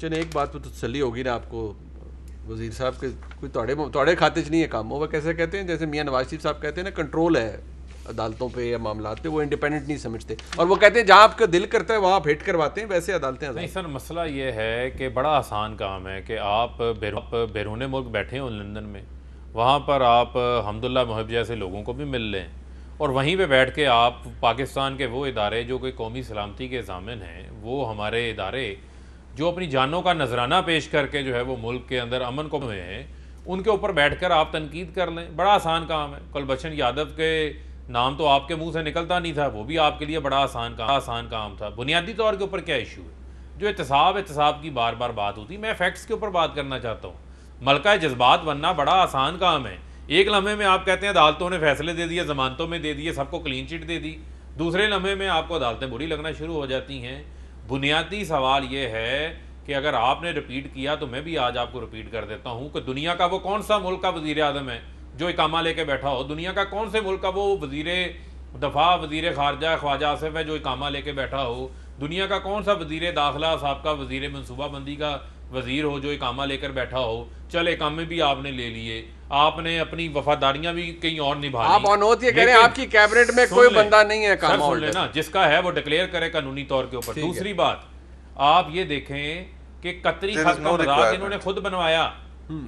چلیں ایک بات تو تسلی ہوگی نا آپ کو وزیر صاحب کے کوئی توڑے کھاتے چ نہیں ہے کام. وہ کیسے کہتے ہیں جیسے میاں نواز شریف صاحب کہتے ہیں نا کنٹرول ہے عدالتوں پہ یا معاملات پہ, وہ انڈیپینڈنٹ نہیں سمجھتے, اور وہ کہتے ہیں جہاں آپ کا دل کرتا ہے وہاں آپ ہٹ کرواتے ہیں, ویسے عدالتیں. نہیں سر, مسئلہ یہ ہے کہ بڑا آسان کام ہے کہ آپ بیرون ملک بیٹھے ہوں لندن میں, وہاں پر آپ حمداللہ محب جیسے لوگوں کو بھی مل لیں, اور وہیں پہ بیٹھ کے آپ پاکستان کے وہ ادارے جو کہ قومی سلامتی کے ضامن ہیں, وہ ہمارے ادارے جو اپنی جانوں کا نذرانہ پیش کر کے جو ہے وہ ملک کے اندر امن کو ہوئے ہیں, ان کے اوپر بیٹھ کر آپ تنقید کر لیں. بڑا آسان کام ہے. کلبھشن یادو کے نام تو آپ کے منہ سے نکلتا نہیں تھا, وہ بھی آپ کے لیے بڑا آسان کام تھا. بنیادی طور کے اوپر کیا ایشو ہے؟ جو احتساب کی بار بار بات ہوتی, میں فیکٹس کے اوپر بات کرنا چاہتا ہوں. ملکہ جذبات بننا بڑا آسان کام ہے. ایک لمحے میں آپ کہتے ہیں عدالتوں نے فیصلے دے دیے, ضمانتوں میں دے دیے, سب کو کلین چٹ دے دی, دوسرے لمحے میں آپ کو عدالتیں بری لگنا شروع ہو جاتی ہیں. بنیادی سوال یہ ہے کہ اگر آپ نے رپیٹ کیا تو میں بھی آج آپ کو رپیٹ کر دیتا ہوں کہ دنیا کا وہ کون سا ملک کا وزیر اعظم ہے جو اقامہ لے کے بیٹھا ہو؟ دنیا کا کون سے ملک کا وہ وزیر دفاع, وزیر خارجہ خواجہ آصف ہے جو اقامہ لے کے بیٹھا ہو؟ دنیا کا کون سا وزیر داخلہ, سابقہ وزیر منصوبہ بندی کا وزیر ہو جو اقامہ لے کر بیٹھا ہو؟ چل اقامے بھی آپ نے لے لیے, آپ نے اپنی وفاداریاں بھی کہیں اور نبھا لی. آپ آنوت یہ کہہ رہے ہیں آپ کی کیبنٹ میں کوئی بندہ نہیں ہے اقامہ ہولڈر, نا جس کا ہے وہ ڈکلیئر کرے قانونی طور کے اوپر. دوسری بات آپ یہ دیکھیں کہ قطری خط کا مذاق انہوں نے خود بنوایا.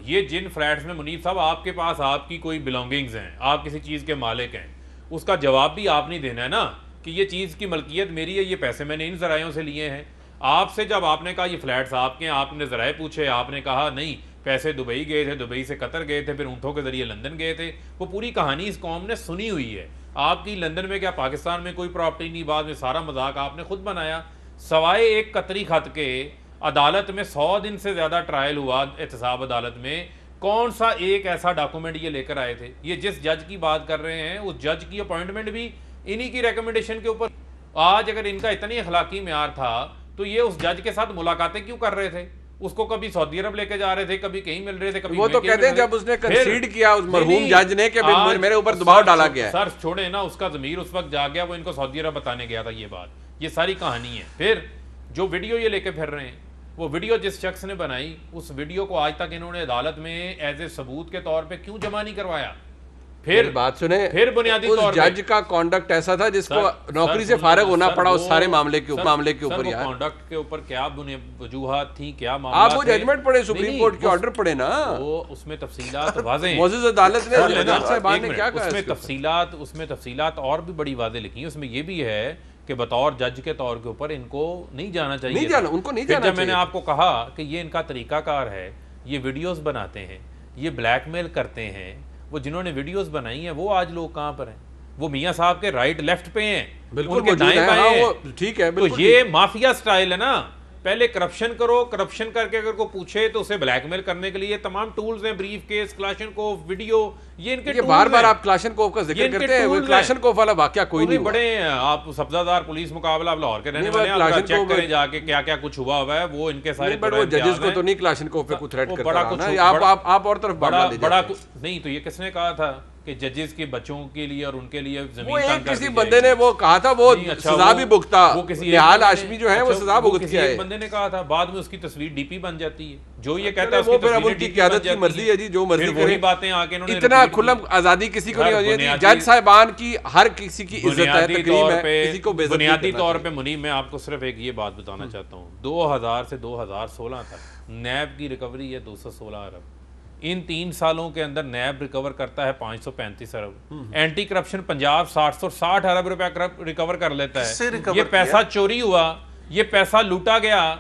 یہ جن فلیٹس میں منیب صاحب آپ کے پاس آپ کی کوئی بلانگنگز ہیں, آپ کسی چیز کے مالک ہیں, اس کا جواب بھی آپ نہیں دینا ہے نا کہ یہ چیز کی ملکیت میری ہے, یہ پیسے میں نے ان ذرائعوں سے لیے ہیں. آپ سے جب آپ نے کہا یہ فلیٹس آپ کے ہیں, آپ نے ذرائع پوچھے, آپ نے کہا نہیں پیسے دبئی گئے تھے, دبئی سے قطر گئے تھے, پھر اونٹوں کے ذریعے لندن گئے تھے. وہ پوری کہانی اس قوم نے سنی ہوئی ہے. آپ کی لندن میں کیا پاکستان میں کوئی پراپرٹی نہیں, بعد میں سارا مذاق آپ نے خود بنایا. سوائے ایک قطری خط کے عدالت میں 100 دن سے زیادہ ٹرائل ہوا احتساب عدالت میں, کون سا ایک ایسا ڈاکومنٹ یہ لے کر آئے تھے؟ یہ جس جج کی بات کر رہے ہیں اس جج کی اپوائنٹمنٹ بھی انہی کی ریکمنڈیشن کے اوپر. آج اگر ان کا اتنی اخلاقی معیار تھا تو یہ اس جج کے ساتھ ملاقاتیں کیوں کر رہے تھے؟ اس کو کبھی سعودی عرب لے کے جا رہے تھے, کبھی کہیں مل رہے تھے, کبھی وہ تو کہتے ہیں جب اس نے کنسیڈ کیا اس مرحوم جج نے کہ میرے اوپر دباؤ ڈالا گیا ہے. سر چھوڑے نا, اس کا ضمیر اس وقت جا گیا, وہ ان کو سعودی عرب بتانے گیا تھا یہ بات. یہ ساری کہانی ہے. پھر جو ویڈیو یہ لے کے پھر رہے ہیں, وہ ویڈیو جس شخص نے بنائی, اس ویڈیو کو آج تک انہوں نے عدالت میں ایز اے ثبوت کے طور پہ کیوں جمع نہیں کروایا؟ پھر بات سنیں, پھر بنیادی طور پہ جج کا کانڈکٹ ایسا تھا جس کو نوکری سے فارغ ہونا پڑا اس سارے معاملے کے اوپر. یار کانڈکٹ کے اوپر کیا وجوہات تھیں, کیا معاملات, آپ وہ ججمنٹ پڑھیں, سپریم کورٹ کے آرڈر پڑھیں نا, وہ اس میں تفصیلات واضح ہیں. معزز عدالت نے کیا کہا اس میں تفصیلات اور بھی بڑی واضح لکھی ہیں. اس میں یہ بھی ہے کہ بطور جج کے طور کے اوپر ان کو نہیں جانا چاہیے, ان کو نہیں جانا. جب میں نے آپ کو کہا کہ یہ ان کا طریقہ کار ہے, یہ ویڈیوز بناتے ہیں, یہ بلیک میل کرتے ہیں, وہ جنہوں نے ویڈیوز بنائی ہیں وہ آج لوگ کہاں پر ہیں؟ وہ میاں صاحب کے رائٹ لیفٹ پہ ہیں, ان کے دائیں بائیں ہیں. ٹھیک ہے, تو یہ مافیا سٹائل ہے نا. پہلے کرپشن کرو, کرپشن کر کے اگر کو پوچھے تو اسے بلیک میل کرنے کے لیے تمام ٹولز ہیں, بریف کیس, کلاشنکوف, ویڈیو, یہ ان کے ٹولز ہیں. بار بار آپ کلاشنکوف کا ذکر کرتے ہیں, کلاشنکوف والا واقعہ کوئی نہیں بڑے ہیں. آپ سبزہ دار پولیس مقابلہ لاہور کے رہنے والے ہیں, آپ چیک کریں جا کے کیا کیا کچھ ہوا ہے. وہ ان کے سارے وہ ججز کو تو نہیں کلاشنکوف پہ کچھ تھریٹ کرتا رہا, آپ اور طرف بڑا نہیں. تو یہ کس نے کہا تھا کہ ججز کے بچوں کے لیے اور ان کے لیے زمین تنگ کر دی؟ کسی بندے نے وہ کہا تھا, وہ سزا بھی بھگتا, نہال ہاشمی جو ہے وہ سزا بھگت گیا ہے. بندے نے کہا تھا, بعد میں اس کی تصویر ڈی پی بن جاتی ہے, جو یہ کہتا ہے وہ پھر اب ان کی قیادت کی مرضی ہے جی, جو مرضی کرے. باتیں آ کے اتنا کھلم آزادی کسی کو نہیں ہو جاتی. جج صاحبان کی ہر کسی کی عزت ہے, تکریم ہے, کسی کو بے عزت. بنیادی طور پہ منیب, میں آپ کو صرف ایک یہ بات بتانا چاہتا ہوں, 2000 سے 2016 تک نیب کی ریکوری ہے 216 ارب. ان 3 سالوں کے اندر نیب ریکور کرتا ہے 535 ارب. اینٹی کرپشن پنجاب 760 ارب روپے ریکور کر لیتا ہے. یہ پیسہ چوری ہوا, یہ پیسہ لوٹا گیا.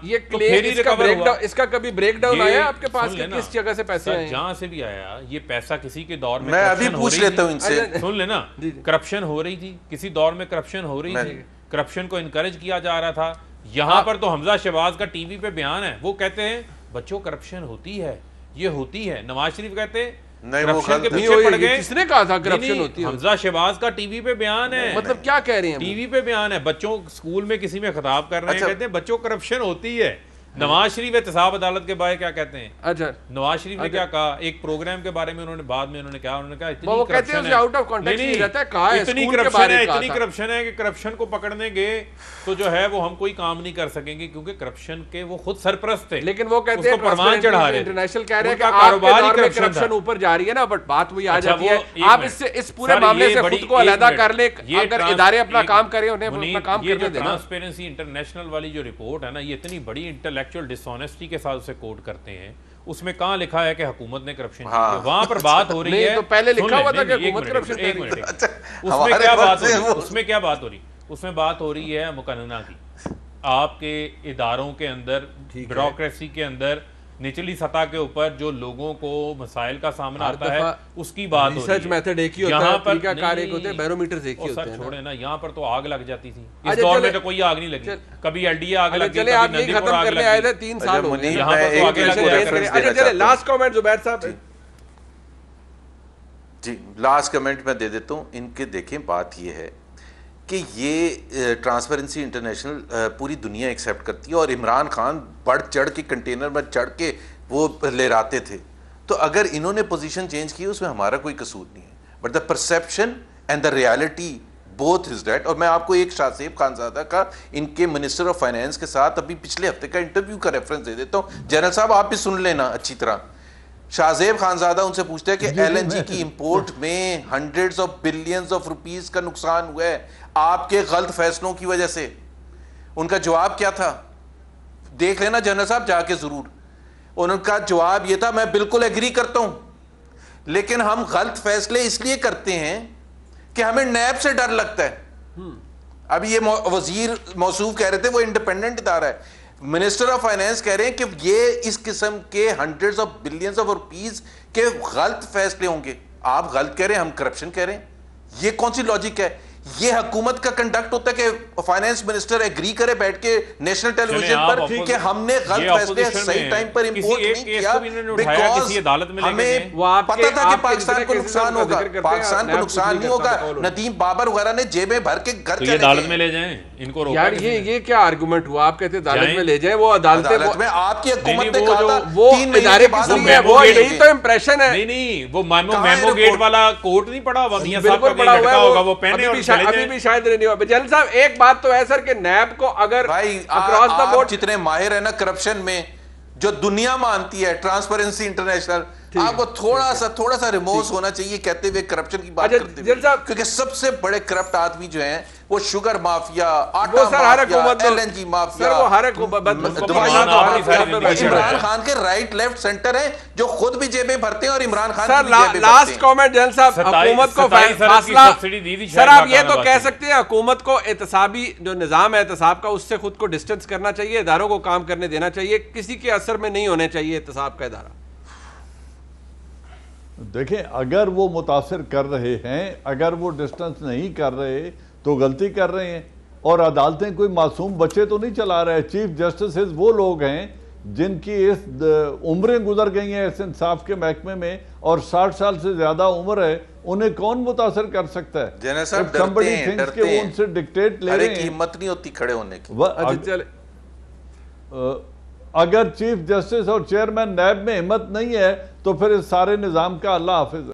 اس کا کبھی بریک ڈاؤن آیا آپ کے پاس کہ کس جگہ سے پیسے آئے؟ جہاں سے بھی آیا, یہ پیسہ کسی کے دور میں, میں ابھی پوچھ لیتا ہوں ان سے, سن لینا, کرپشن ہو رہی تھی, کسی دور میں کرپشن ہو رہی تھی, کرپشن کو انکریج کیا جا رہا تھا. یہاں پر تو حمزہ شہباز کا ٹی وی پہ بیان ہے, وہ کہتے ہیں بچوں کرپشن ہوتی ہے, یہ ہوتی ہے. نواز شریف کہتے ہیں کرپشن کے پیچھے پڑ گئے. کس نے کہا تھا کرپشن ہوتی ہے؟ حمزہ شہباز کا ٹی وی پہ بیان ہے. مطلب کیا کہہ رہے ہیں؟ ٹی وی پہ بیان ہے, بچوں اسکول میں کسی میں خطاب کر رہے ہیں, کہتے ہیں بچوں کرپشن ہوتی ہے. نواز شریف احتساب عدالت کے بارے کیا کہتے ہیں؟ اچھا نواز شریف نے کیا کہا ایک پروگرام کے بارے میں انہوں نے بعد میں انہوں نے کہا وہ کہتے ہیں آؤٹ آف کانٹیکسٹ نہیں رہتا ہے، کہا ہے اتنی کرپشن ہے کہ کرپشن کو پکڑنے گئے تو جو ہے وہ ہم کوئی کام نہیں کر سکیں گے کیونکہ کرپشن کے وہ خود سرپرست تھے، لیکن وہ کہتے ہیں پروان چڑھا رہے انٹرنیشنل کہہ رہے ہیں کہ کاروبار ہی کرپشن اوپر جاری ہے نا، بٹ بات وہی آ جاتی ہے آپ اس پورے معاملے سے خود کو علیحدہ کر لیں، اگر ادارے اپنا کام کریں انہیں اپنا کام کرنے دینا۔ ٹرانسپیرنسی انٹرنیشنل والی جو رپورٹ ہے نا، یہ اتنی بڑی انٹلیکچوئل ڈس آنیسٹی کے ساتھ اسے کوٹ کرتے ہیں، اس میں کہاں لکھا ہے کہ حکومت نے کرپشن کی ہے؟ وہاں پر بات ہو رہی ہے تو پہلے لکھا ہوا تھا کہ حکومت کرپشن کر رہی ہے، اس میں کیا بات ہو رہی؟ اس میں بات ہو رہی ہے مقننہ کی، آپ کے اداروں کے اندر، بیوروکریسی کے اندر، نچلی سطح کے اوپر جو لوگوں کو مسائل کا سامنا آتا ہے اس کی بات ہو رہی ہے۔ ریسرچ میتھڈ ایک ہی ہوتا ہے، طریقہ کار ایک ہوتے ہیں، بیرومیٹرز ایک ہی ہوتے ہیں۔ چھوڑے نا، یہاں پر تو آگ لگ جاتی تھی، اس دور میں تو کوئی آگ نہیں لگی، کبھی ایل ڈی اے آگ لگ گئی، چلے آپ یہی ختم کرنے آئے تھے، 3 سال ہو گئے یہاں پر تو آگے لگ گئی۔ اچھا چلے لاسٹ کامنٹ زبیر صاحب۔ جی لاسٹ کمنٹ میں دے دیتا ہوں ان کے۔ دیکھیں بات یہ ہے کہ یہ ٹرانسپیرنسی انٹرنیشنل پوری دنیا ایکسیپٹ کرتی ہے، اور عمران خان بڑھ چڑھ کے کنٹینر میں چڑھ کے وہ لہراتے تھے، تو اگر انہوں نے پوزیشن چینج کی اس میں ہمارا کوئی قصور نہیں ہے، but the perception and the reality both is that. اور میں آپ کو ایک شاہ زیب خانزادہ کا ان کے منسٹر آف فائنینس کے ساتھ ابھی پچھلے ہفتے کا انٹرویو کا ریفرنس دے دیتا ہوں، جنرل صاحب آپ بھی سن لینا اچھی طرح۔ شاہ زیب خانزادہ ان سے پوچھتے ہیں کہ ایل این جی کی امپورٹ میں hundreds of billions of rupees کا نقصان ہوا ہے آپ کے غلط فیصلوں کی وجہ سے۔ ان کا جواب کیا تھا؟ دیکھ لینا جنرل صاحب جا کے ضرور۔ ان کا جواب یہ تھا، میں بالکل ایگری کرتا ہوں، لیکن ہم غلط فیصلے اس لیے کرتے ہیں کہ ہمیں نیب سے ڈر لگتا ہے۔ اب یہ وزیر موصوف کہہ رہے تھے وہ انڈیپینڈنٹ ادارہ ہے، منسٹر آف فائنینس کہہ رہے ہیں کہ یہ اس قسم کے hundreds of billions of rupees کے غلط فیصلے ہوں گے، آپ غلط کہہ رہے ہیں، ہم کرپشن کہہ رہے ہیں۔ یہ کون سی لاجک ہے؟ یہ حکومت کا کنڈکٹ ہوتا ہے کہ فائنینس منسٹر ایگری کرے بیٹھ کے نیشنل ٹیلی ویژن پر کہ ہم نے غلط فیصلے صحیح ٹائم پر امپورٹ نہیں کیا، بیکاز ہمیں پتا تھا کہ پاکستان کو نقصان ہوگا، پاکستان کو نقصان نہیں ہوگا۔ ندیم بابر وغیرہ نے جیبیں بھر کے گھر چلے عدالت میں لے جائیں ان کو۔ یار یہ کیا آرگومنٹ ہوا؟ آپ کہتے ہیں عدالت میں لے جائیں، وہ عدالت میں آپ کی حکومت نے کہا تھا وہ ادارے کس لیے، وہ یہی تو امپریشن ہے۔ نہیں وہ میمو گیٹ والا کوٹ نہیں پڑا ہوا، بالکل پڑا ہوا ہے، وہ پہنے ابھی بھی شاید نہیں ہوا۔ جل صاحب ایک بات تو ہے سر کہ نیب کو اگر اکراس دا بورڈ جتنے ماہر ہیں نا کرپشن میں، جو دنیا مانتی ہے ٹرانسپیرنسی انٹرنیشنل، آپ کو تھوڑا سا ریموس ہونا چاہیے کہتے ہوئے کرپشن کی بات کرتے ہوئے، کیونکہ سب سے بڑے کرپٹ آدمی جو ہیں وہ شوگر مافیا، آٹا mafia, L N G mafia, Imran Khan کے رائٹ لیفٹ سینٹر ہیں جو خود بھی جیبیں بھرتے ہیں اور عمران خان کی جیبیں بھرتے ہیں۔ لاسٹ کامنٹ جل صاحب، حکومت کو فاصلہ، سر آپ یہ تو کہہ سکتے ہیں حکومت کو احتسابی جو نظام ہے احتساب کا اس سے خود کو ڈسٹنس کرنا چاہیے، اداروں کو کام کرنے دینا چاہیے، کسی کے اثر میں نہیں ہونے چاہیے احتساب کا ادارہ۔ دیکھیں اگر وہ متاثر کر رہے ہیں، اگر وہ ڈسٹنس نہیں کر رہے تو غلطی کر رہے ہیں، اور عدالتیں کوئی معصوم بچے تو نہیں چلا رہے۔ چیف جسٹسز وہ لوگ ہیں جن کی اس عمریں گزر گئی ہیں اس انصاف کے محکمے میں، اور 60 سال سے زیادہ عمر ہے، انہیں کون متاثر کر سکتا ہے؟ جنرل صاحب ڈرتے ہیں، ڈرتے ہیں، ان سے ڈکٹیٹ لے رہے ہیں، ہمت نہیں ہوتی کھڑے ہونے کی۔ اگر چیف جسٹس اور چیئرمین نیب میں ہمت نہیں ہے تو پھر اس سارے نظام کا اللہ حافظ ہے۔